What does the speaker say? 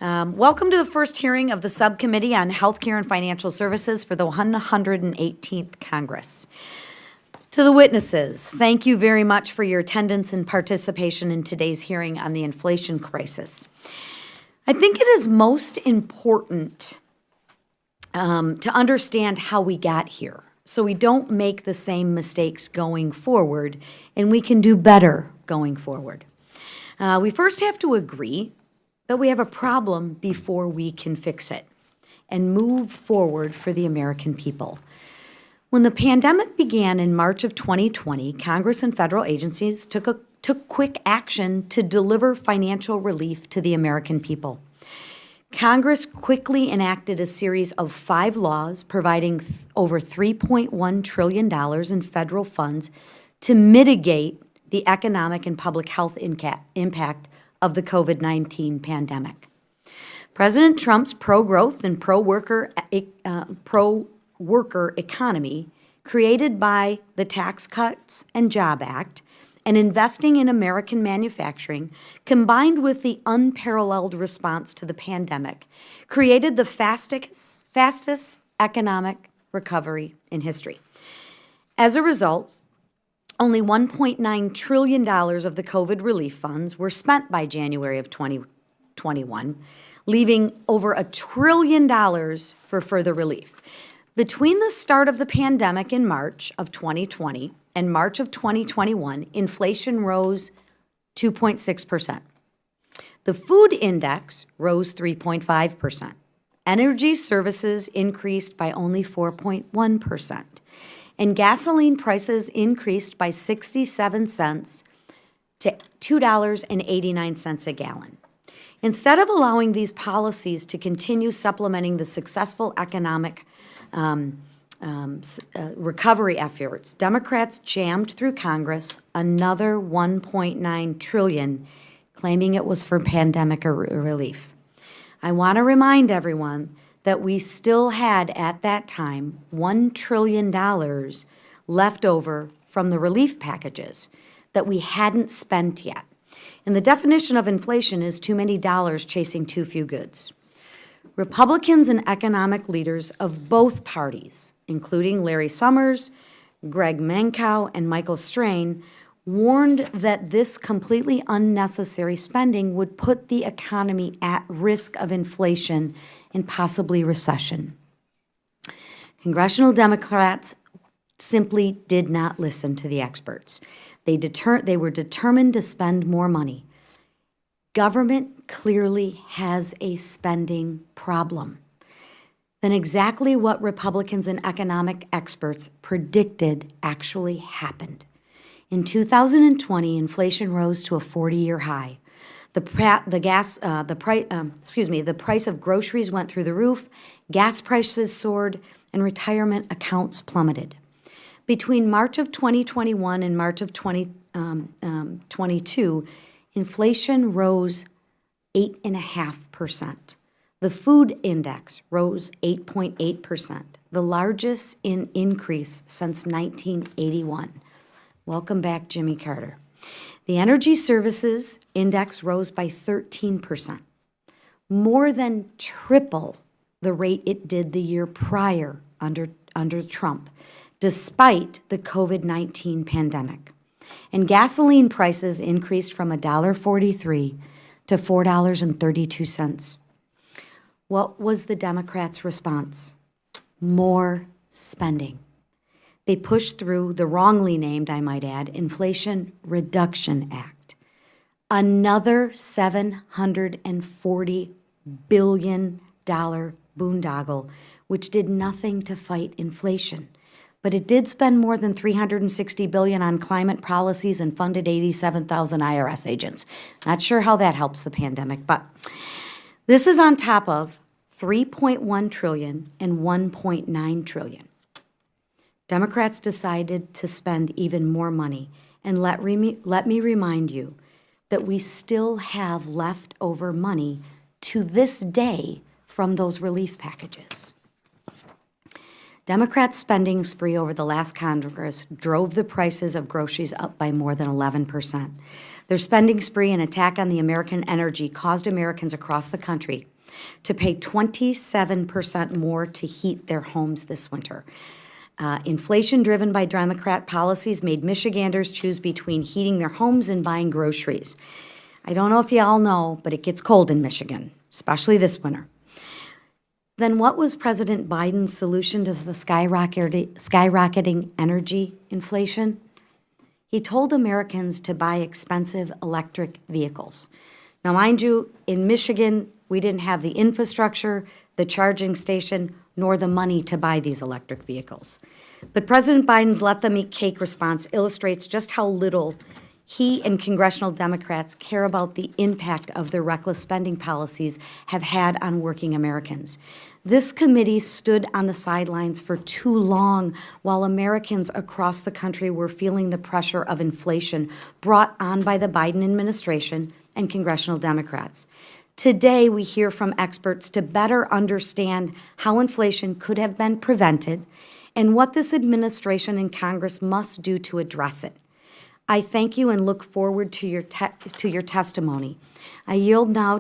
Welcome to the first hearing of the Subcommittee on Healthcare and Financial Services for the 118th Congress. To the witnesses, thank you very much for your attendance and participation in today's hearing on the inflation crisis. I think it is most important to understand how we got here so we don't make the same mistakes going forward and we can do better going forward. We first have to agree that we have a problem before we can fix it and move forward for the American people. When the pandemic began in March of 2020, Congress and federal agencies took quick action to deliver financial relief to the American people. Congress quickly enacted a series of 5 laws providing over $3.1 trillion in federal funds to mitigate the economic and public health impact of the COVID-19 pandemic. President Trump's pro-growth and pro-worker economy, created by the Tax Cuts and Job Act and investing in American manufacturing, combined with the unparalleled response to the pandemic, created the fastest economic recovery in history. As a result, only $1.9 trillion of the COVID relief funds were spent by January of 2021, leaving over $1 trillion for further relief. Between the start of the pandemic in March of 2020 and March of 2021, inflation rose 2.6%. The food index rose 3.5%. Energy services increased by only 4.1%. And gasoline prices increased by 67 cents to $2.89 a gallon. Instead of allowing these policies to continue supplementing the successful economic recovery efforts, Democrats jammed through Congress another $1.9 trillion, claiming it was for pandemic relief. I want to remind everyone that we still had at that time $1 trillion left over from the relief packages that we hadn't spent yet. And the definition of inflation is too many dollars chasing too few goods. Republicans and economic leaders of both parties, including Larry Summers, Greg Mancow, and Michael Strain, warned that this completely unnecessary spending would put the economy at risk of inflation and possibly recession. Congressional Democrats simply did not listen to the experts. They were determined to spend more money. Government clearly has a spending problem. Then exactly what Republicans and economic experts predicted actually happened. In 2020, inflation rose to a 40-year high. The price of groceries went through the roof, gas prices soared, and retirement accounts plummeted. Between March of 2021 and March of 2022, inflation rose 8.5%. The food index rose 8.8%, the largest increase since 1981. Welcome back, Jimmy Carter. The energy services index rose by 13%, more than triple the rate it did the year prior under Trump, despite the COVID-19 pandemic. And gasoline prices increased from $1.43 to $4.32. What was the Democrats' response? More spending. They pushed through the wrongly named, I might add, Inflation Reduction Act, another $740 billion boondoggle, which did nothing to fight inflation. But it did spend more than $360 billion on climate policies and funded 87,000 IRS agents. Not sure how that helps the pandemic, but this is on top of $3.1 trillion and $1.9 trillion. Democrats decided to spend even more money, and let me remind you that we still have leftover money to this day from those relief packages. Democrats' spending spree over the last Congress drove the prices of groceries up by more than 11%. Their spending spree and attack on the American energy caused Americans across the country to pay 27% more to heat their homes this winter. Inflation driven by Democrat policies made Michiganders choose between heating their homes and buying groceries. I don't know if you all know, but it gets cold in Michigan, especially this winter. Then what was President Biden's solution to the skyrocketing energy inflation? He told Americans to buy expensive electric vehicles. Now, mind you, in Michigan, we didn't have the infrastructure, the charging station, nor the money to buy these electric vehicles. But President Biden's let them eat cake response illustrates just how little he and congressional Democrats care about the impact of their reckless spending policies have had on working Americans. This committee stood on the sidelines for too long while Americans across the country were feeling the pressure of inflation brought on by the Biden administration and congressional Democrats. Today, we hear from experts to better understand how inflation could have been prevented and what this administration and Congress must do to address it. I thank you and look forward to your testimony. I yield now